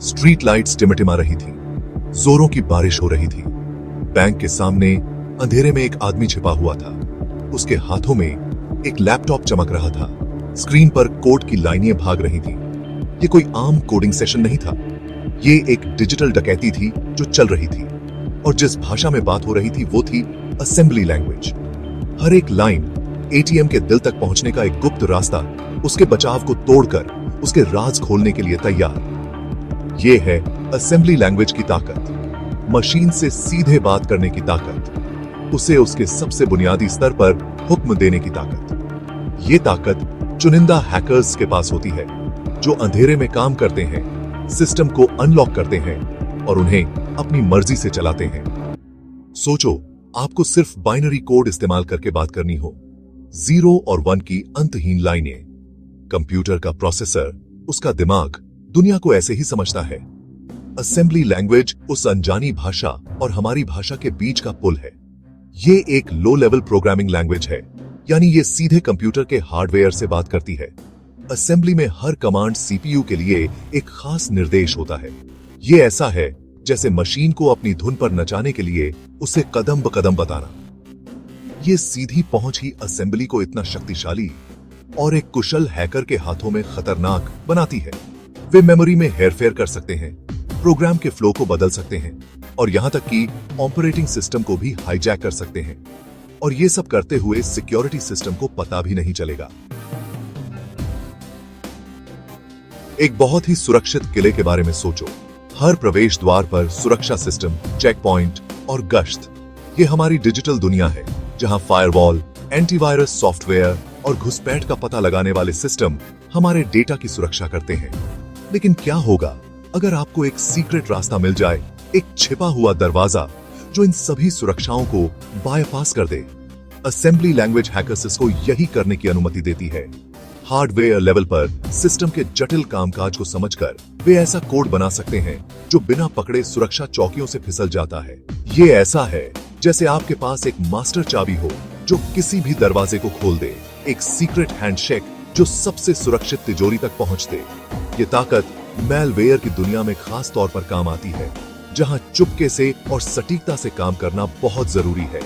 Street lights टिमटिमा रही थी, जोरों की बारिश हो रही थी। बैंक के सामने अंधेरे में एक आदमी छिपा हुआ था। उसके हाथों में एक लैपटॉप चमक रहा था। स्क्रीन पर कोड की लाइनें भाग रही थी। ये कोई आम कोडिंग सेशन नहीं था, ये एक डिजिटल डकैती थी जो चल रही थी। और जिस भाषा में बात हो रही थी वो थी असेंबली लैंग्वेज। हर एक लाइन एटीएम के दिल तक पहुंचने का एक गुप्त रास्ता, उसके बचाव को तोड़कर उसके राज खोलने के लिए तैयार। ये है असेंबली लैंग्वेज की ताकत, मशीन से सीधे बात करने की ताकत, उसे उसके सबसे बुनियादी स्तर पर हुक्म देने की ताकत। ये ताकत चुनिंदा हैकर्स के पास होती है जो अंधेरे में काम करते हैं, सिस्टम को अनलॉक करते हैं और उन्हें अपनी मर्जी से चलाते हैं। सोचो, आपको सिर्फ बाइनरी कोड इस्तेमाल करके बात करनी हो, 0 और 1 की अंतहीन लाइनें। कंप्यूटर का प्रोसेसर, उसका दिमाग दुनिया को ऐसे ही समझता है। असेंबली लैंग्वेज उस अनजानी भाषा और हमारी भाषा के बीच का पुल है। ये एक लो लेवल प्रोग्रामिंग लैंग्वेज है, यानी ये सीधे कंप्यूटर के हार्डवेयर से बात करती है। असेंबली में हर कमांड सीपीयू के लिए एक खास निर्देश होता है। ये ऐसा है जैसे मशीन को अपनी धुन पर नचाने के लिए उसे कदम ब कदम बताना। ये सीधी पहुंच ही असेंबली को इतना शक्तिशाली और एक कुशल हैकर के हाथों में खतरनाक बनाती है। वे मेमोरी में हेरफेर कर सकते हैं, प्रोग्राम के फ्लो को बदल सकते हैं और यहां तक कि ऑपरेटिंग सिस्टम को भी हाईजैक कर सकते हैं। और ये सब करते हुए सिक्योरिटी सिस्टम को पता भी नहीं चलेगा। एक बहुत ही सुरक्षित किले के बारे में सोचो। हर प्रवेश द्वार पर सुरक्षा सिस्टम, चेक पॉइंट और गश्त। ये हमारी डिजिटल दुनिया है जहां फायरवॉल, एंटीवायरस सॉफ्टवेयर और घुसपैठ का पता लगाने वाले सिस्टम हमारे डेटा की सुरक्षा करते हैं। लेकिन क्या होगा अगर आपको एक सीक्रेट रास्ता मिल जाए, एक छिपा हुआ दरवाजा जो इन सभी सुरक्षाओं को बायपास कर दे? असेंबली लैंग्वेज हैकर्स को यही करने की अनुमति देती है। हार्डवेयर लेवल पर सिस्टम के जटिल कामकाज को समझकर वे ऐसा कोड बना सकते हैं जो बिना पकड़े सुरक्षा चौकियों से फिसल जाता है। ये ऐसा है जैसे आपके पास एक मास्टर चाबी हो जो किसी भी दरवाजे को खोल दे, एक सीक्रेट हैंडशेक जो सबसे सुरक्षित तिजोरी तक पहुंच दे। ये ताकत मैलवेयर की दुनिया में खास तौर पर काम आती है, जहां चुपके से और सटीकता से काम करना बहुत जरूरी है।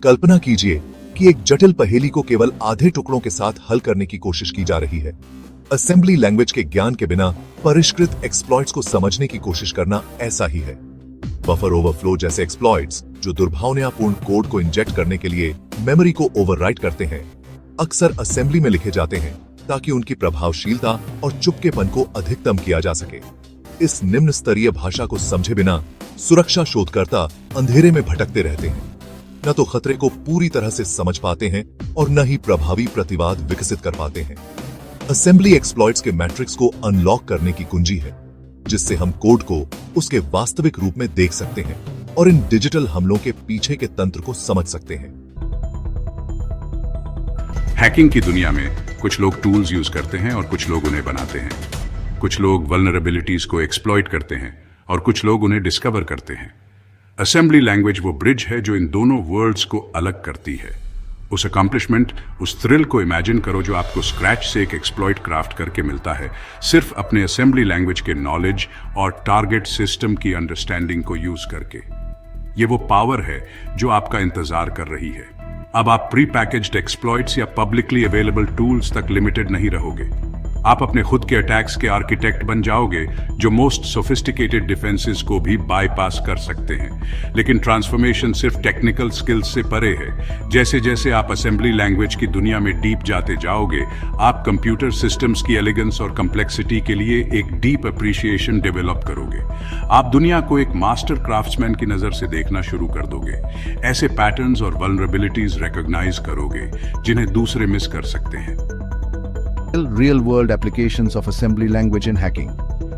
कल्पना कीजिए कि एक जटिल पहेली को केवल आधे टुकड़ों के साथ हल करने की कोशिश की जा रही है। असेंबली लैंग्वेज के ज्ञान के बिना परिष्कृत एक्सप्लॉइट्स को समझने की कोशिश करना ऐसा ही है। बफर ओवरफ्लो जैसे एक्सप्लॉइट्स जो दुर्भावनापूर्ण कोड को इंजेक्ट करने के लिए मेमोरी को ओवरराइट करते हैं, अक्सर असेंबली में लिखे जाते हैं ताकि उनकी प्रभावशीलता और चुपकेपन को अधिकतम किया जा सके। इस निम्न स्तरीय भाषा को समझे बिना सुरक्षा शोधकर्ता अंधेरे में भटकते रहते हैं, न तो खतरे को पूरी तरह से समझ पाते हैं और न ही प्रभावी प्रतिवाद विकसित कर पाते हैं। असेंबली एक्सप्लॉइट्स के मैट्रिक्स को अनलॉक करने की कुंजी है, जिससे हम कोड को उसके वास्तविक रूप में देख सकते हैं और इन डिजिटल हमलों के पीछे के तंत्र को समझ सकते हैं। हैकिंग की दुनिया में कुछ लोग टूल्स यूज करते हैं और कुछ लोग उन्हें बनाते हैं। कुछ लोग वल्नरेबिलिटीज को एक्सप्लॉइट करते हैं और कुछ लोग उन्हें डिस्कवर करते हैं। असेंबली लैंग्वेज वो ब्रिज है जो इन दोनों वर्ल्ड्स को अलग करती है। उस अकम्प्लिशमेंट, उस थ्रिल को इमेजिन करो जो आपको स्क्रैच से एक एक्सप्लॉइट क्राफ्ट करके मिलता है, सिर्फ अपने असेंबली लैंग्वेज के नॉलेज और टारगेट सिस्टम की अंडरस्टैंडिंग को यूज करके। ये वो पावर है जो आपका इंतजार कर रही है। अब आप प्री पैकेज्ड एक्सप्लॉइट्स या पब्लिकली अवेलेबल टूल्स तक लिमिटेड नहीं रहोगे। आप अपने खुद के अटैक्स के आर्किटेक्ट बन जाओगे जो मोस्ट सोफिस्टिकेटेड डिफेंसेस को भी बाईपास कर सकते हैं। लेकिन ट्रांसफॉर्मेशन सिर्फ टेक्निकल स्किल्स से परे है। जैसे जैसे आप असेंबली लैंग्वेज की दुनिया में डीप जाते जाओगे, आप कंप्यूटर सिस्टम्स की एलिगेंस और कम्प्लेक्सिटी के लिए एक डीप अप्रिशिएशन डेवलप करोगे। आप दुनिया को एक मास्टर क्राफ्ट्समैन की नजर से देखना शुरू कर दोगे। ऐसे पैटर्न्स और वल्नरेबिलिटीज रिकॉग्नाइज करोगे जिन्हें दूसरे मिस कर सकते हैं। Real world applications of assembly language in hacking।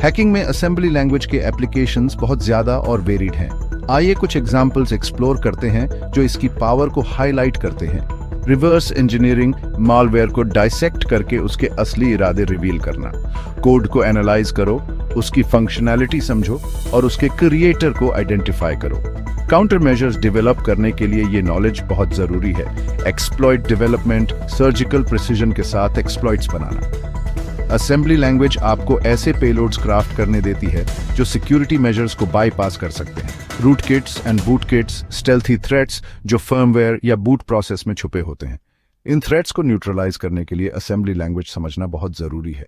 Hacking में असेंबली लैंग्वेज के एप्लीकेशंस बहुत ज्यादा और वेरिड हैं। आइए कुछ एग्जांपल्स एक्सप्लोर करते हैं जो इसकी पावर को हाईलाइट करते हैं। रिवर्स इंजीनियरिंग, मालवेयर को डाइसेक्ट करके उसके असली इरादे रिवील करना। कोड को एनालाइज करो, उसकी फंक्शनैलिटी समझो और उसके क्रिएटर को आइडेंटिफाई करो। काउंटर मेजर्स डेवलप करने के लिए ये नॉलेज बहुत जरूरी है। एक्सप्लॉइट डेवलपमेंट, सर्जिकल प्रिसीजन के साथ एक्सप्लॉइट्स बनाना। असेंबली लैंग्वेज आपको ऐसे पेलोड्स क्राफ्ट करने देती है जो सिक्योरिटी मेजर्स को बाईपास कर सकते हैं। Rootkits and bootkits, stealthy threats जो फर्मवेयर या बूट प्रोसेस में छुपे होते हैं। इन थ्रेट्स को न्यूट्रलाइज करने के लिए असेंबली लैंग्वेज समझना बहुत जरूरी है।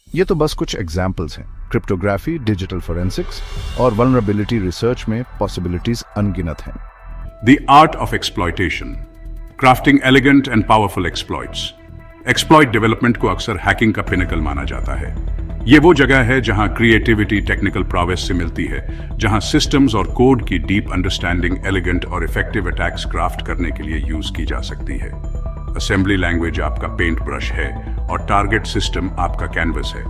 ये तो बस कुछ एग्जाम्पल्स हैं। क्रिप्टोग्राफी, डिजिटल फोरेंसिक्स और वल्नरेबिलिटी रिसर्च में पॉसिबिलिटीज अनगिनत हैं। The art of exploitation, crafting elegant and powerful exploits. Exploit development को अक्सर हैकिंग का पिनकल माना जाता है। ये वो जगह है जहां क्रिएटिविटी टेक्निकल प्रोवेस से मिलती है, जहां सिस्टम्स और कोड की डीप अंडरस्टैंडिंग एलिगेंट और इफेक्टिव अटैक्स क्राफ्ट करने के लिए यूज की जा सकती है। असेंबली लैंग्वेज आपका पेंट ब्रश है और टारगेट सिस्टम आपका कैनवस है।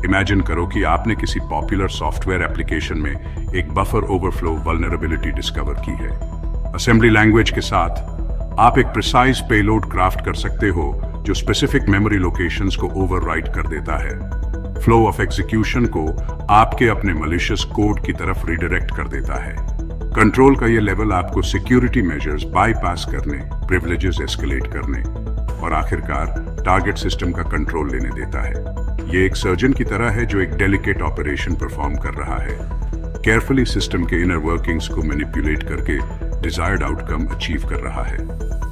इमेजिन करो कि आपने किसी पॉपुलर सॉफ्टवेयर एप्लीकेशन में एक बफर ओवरफ्लो वल्नरेबिलिटी डिस्कवर की है। असेंबली लैंग्वेज के साथ आप एक प्रिसाइज पेलोड क्राफ्ट कर सकते हो जो स्पेसिफिक मेमोरी लोकेशंस को ओवरराइट कर देता है। फ्लो ऑफ एग्जीक्यूशन को आपके अपने मलिशियस कोड की तरफ रिडायरेक्ट कर देता है। कंट्रोल का ये लेवल आपको सिक्योरिटी मेजर्स बाईपास करने, प्रिविलेजेस एस्केलेट करने और आखिरकार टारगेट सिस्टम का कंट्रोल लेने देता है। ये एक सर्जन की तरह है जो एक डेलिकेट ऑपरेशन परफॉर्म कर रहा है, केयरफुली सिस्टम के इनर वर्किंग्स को मैनिपुलेट करके डिजायर्ड आउटकम अचीव कर रहा है।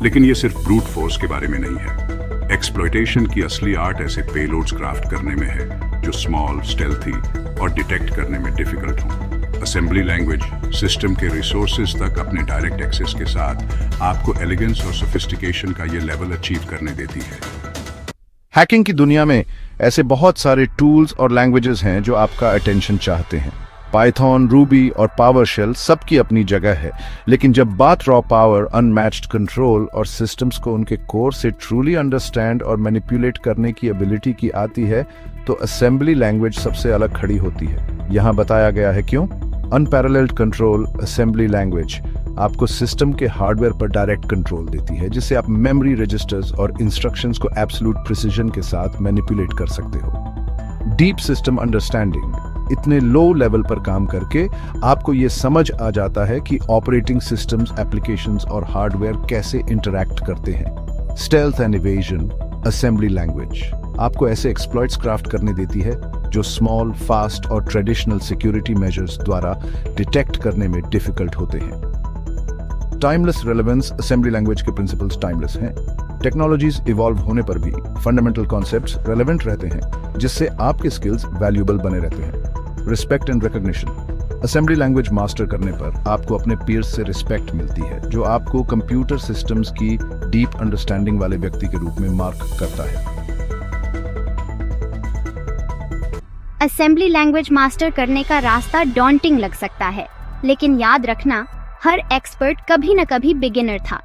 लेकिन ये सिर्फ ब्रूट फोर्स के बारे में नहीं है। एक्सप्लॉइटेशन की असली आर्ट ऐसे पेलोड्स क्राफ्ट करने में है जो स्मॉल, स्टेल्थी और डिटेक्ट करने में डिफिकल्ट हों। असेंबली लैंग्वेज सिस्टम के रिसोर्सेज तक अपने डायरेक्ट एक्सेस के साथ आपको एलिगेंस और सोफिस्टिकेशन का ये लेवल अचीव करने देती है। हैकिंग की दुनिया में ऐसे बहुत सारे टूल्स और लैंग्वेजेस हैं जो आपका अटेंशन चाहते हैं। पाइथन, रूबी और पावरशेल सबकी अपनी जगह है, लेकिन जब बात रॉ पावर, अनमैच्ड कंट्रोल और सिस्टम्स को उनके कोर से ट्रूली अंडरस्टैंड और मैनिपुलेट करने की एबिलिटी की आती है तो असेंबली लैंग्वेज सबसे अलग खड़ी होती है। यहाँ बताया गया है क्यों। अनपैरेलल्ड कंट्रोल असेंबली लैंग्वेज आपको सिस्टम के हार्डवेयर पर डायरेक्ट कंट्रोल देती है, जिससे आप मेमोरी रजिस्टर्स और इंस्ट्रक्शंस को एब्सोल्यूट प्रिसीजन के साथ मैनिपुलेट कर सकते हो। डीप सिस्टम अंडरस्टैंडिंग, इतने लो लेवल पर काम करके आपको ये समझ आ जाता है कि ऑपरेटिंग सिस्टम्स, एप्लीकेशंस और हार्डवेयर कैसे इंटरैक्ट करते हैं। Stealth and evasion assembly language आपको ऐसे एक्सप्लॉइट्स क्राफ्ट करने देती है जो स्मॉल, फास्ट और ट्रेडिशनल सिक्योरिटी मेजर्स द्वारा डिटेक्ट करने में डिफिकल्ट होते हैं। टाइमलेस रेलेवेंस असेंबली लैंग्वेज के प्रिंसिपल्स टाइमलेस हैं। टेक्नोलॉजीज इवॉल्व होने पर भी फंडामेंटल कॉन्सेप्ट्स रेलेवेंट रहते हैं, जिससे आपके स्किल्स वैल्यूएबल बने रहते हैं। Respect and recognition assembly language master करने पर आपको अपने पीयर्स से रिस्पेक्ट मिलती है, जो आपको कंप्यूटर सिस्टम्स की डीप अंडरस्टैंडिंग वाले व्यक्ति के रूप में मार्क करता है। असेंबली लैंग्वेज मास्टर करने का रास्ता डॉन्टिंग लग सकता है, लेकिन याद रखना, हर एक्सपर्ट कभी न कभी बिगिनर था।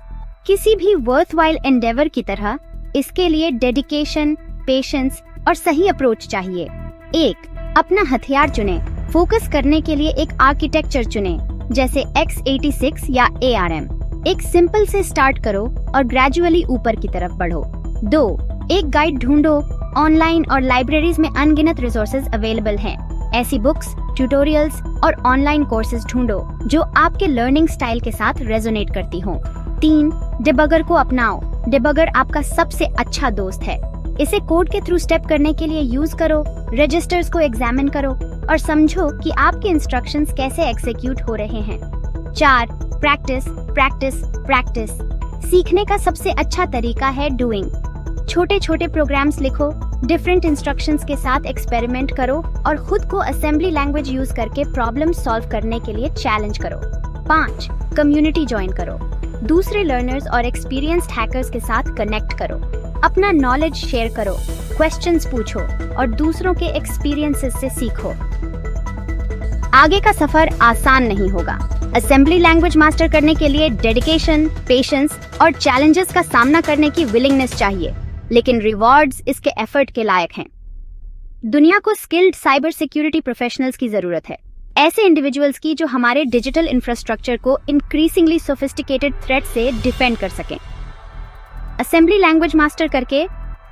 किसी भी वर्थवाइल एंडेवर की तरह इसके लिए डेडिकेशन, पेशेंस और सही अप्रोच चाहिए। 1. अपना हथियार चुनें। फोकस करने के लिए एक आर्किटेक्चर चुनें, जैसे x86 या ARM। एक सिंपल से स्टार्ट करो और ग्रेजुअली ऊपर की तरफ बढ़ो। 2. एक गाइड ढूंढो। ऑनलाइन और लाइब्रेरीज में अनगिनत रिसोर्सेज अवेलेबल हैं। ऐसी बुक्स, ट्यूटोरियल्स और ऑनलाइन कोर्सेज ढूंढो जो आपके लर्निंग स्टाइल के साथ रेजोनेट करती हों। 3. डिबगर को अपनाओ। डिबगर आपका सबसे अच्छा दोस्त है। इसे कोड के थ्रू स्टेप करने के लिए यूज करो। रजिस्टर्स को एग्जामिन करो और समझो कि आपके इंस्ट्रक्शंस कैसे एग्जीक्यूट हो रहे हैं। 4. Practice, practice, practice. सीखने का सबसे अच्छा तरीका है डूइंग। छोटे छोटे प्रोग्राम्स लिखो, डिफरेंट इंस्ट्रक्शंस के साथ एक्सपेरिमेंट करो और खुद को असेंबली लैंग्वेज यूज करके प्रॉब्लम सॉल्व करने के लिए चैलेंज करो। 5. कम्युनिटी ज्वाइन करो। दूसरे लर्नर्स और एक्सपीरियंस्ड हैकर्स के साथ कनेक्ट करो। अपना नॉलेज शेयर करो, क्वेश्चंस पूछो और दूसरों के एक्सपीरियंसेस से सीखो। आगे का सफर आसान नहीं होगा। असेंबली लैंग्वेज मास्टर करने के लिए डेडिकेशन, पेशेंस और चैलेंजेस का सामना करने की विलिंगनेस चाहिए, लेकिन रिवॉर्ड्स इसके एफर्ट के लायक हैं। दुनिया को स्किल्ड साइबर सिक्योरिटी प्रोफेशनल्स की जरूरत है, ऐसे इंडिविजुअल्स की जो हमारे डिजिटल इंफ्रास्ट्रक्चर को इंक्रीजिंगली सोफिस्टिकेटेड थ्रेट से डिफेंड कर सकें। असेंबली लैंग्वेज मास्टर करके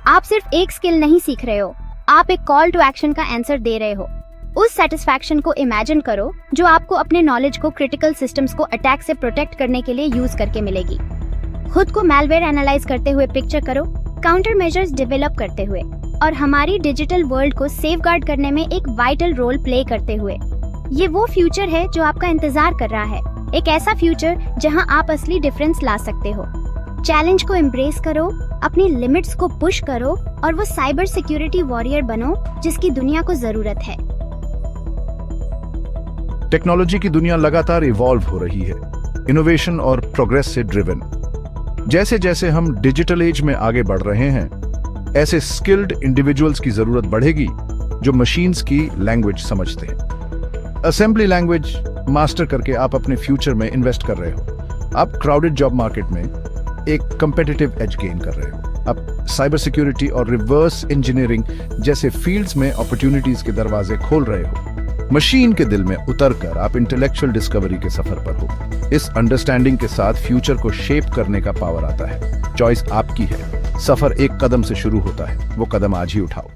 आप सिर्फ एक स्किल नहीं सीख रहे हो, आप एक कॉल टू एक्शन का आंसर दे रहे हो। उस सेटिस्फैक्शन को इमेजिन करो जो आपको अपने नॉलेज को क्रिटिकल सिस्टम्स को अटैक से प्रोटेक्ट करने के लिए यूज करके मिलेगी। खुद को मैलवेयर एनालाइज करते हुए पिक्चर करो, काउंटर मेजर्स डेवलप करते हुए और हमारी डिजिटल वर्ल्ड को सेफगार्ड करने में एक वाइटल रोल प्ले करते हुए। ये वो फ्यूचर है जो आपका इंतजार कर रहा है, एक ऐसा फ्यूचर जहां आप असली डिफरेंस ला सकते हो। चैलेंज को एम्ब्रेस करो, अपनी लिमिट्स को पुश करो और वो साइबर सिक्योरिटी वॉरियर बनो जिसकी दुनिया को जरूरत है। टेक्नोलॉजी की दुनिया लगातार इवॉल्व हो रही है, इनोवेशन और प्रोग्रेस से ड्रिवन। जैसे जैसे हम डिजिटल एज में आगे बढ़ रहे हैं, ऐसे स्किल्ड इंडिविजुअल्स की जरूरत बढ़ेगी जो मशीन्स की लैंग्वेज समझते हैं। असेंबली लैंग्वेज मास्टर करके आप अपने फ्यूचर में इन्वेस्ट कर रहे हो। आप क्राउडेड जॉब मार्केट में एक कंपेटिटिव एज गेन कर रहे हो। आप साइबर सिक्योरिटी और रिवर्स इंजीनियरिंग जैसे फील्ड्स में अपॉर्चुनिटीज के दरवाजे खोल रहे हो। मशीन के दिल में उतरकर आप इंटेलेक्चुअल डिस्कवरी के सफर पर हो। इस अंडरस्टैंडिंग के साथ फ्यूचर को शेप करने का पावर आता है। चॉइस आपकी है। सफर एक कदम से शुरू होता है, वो कदम आज ही उठाओ।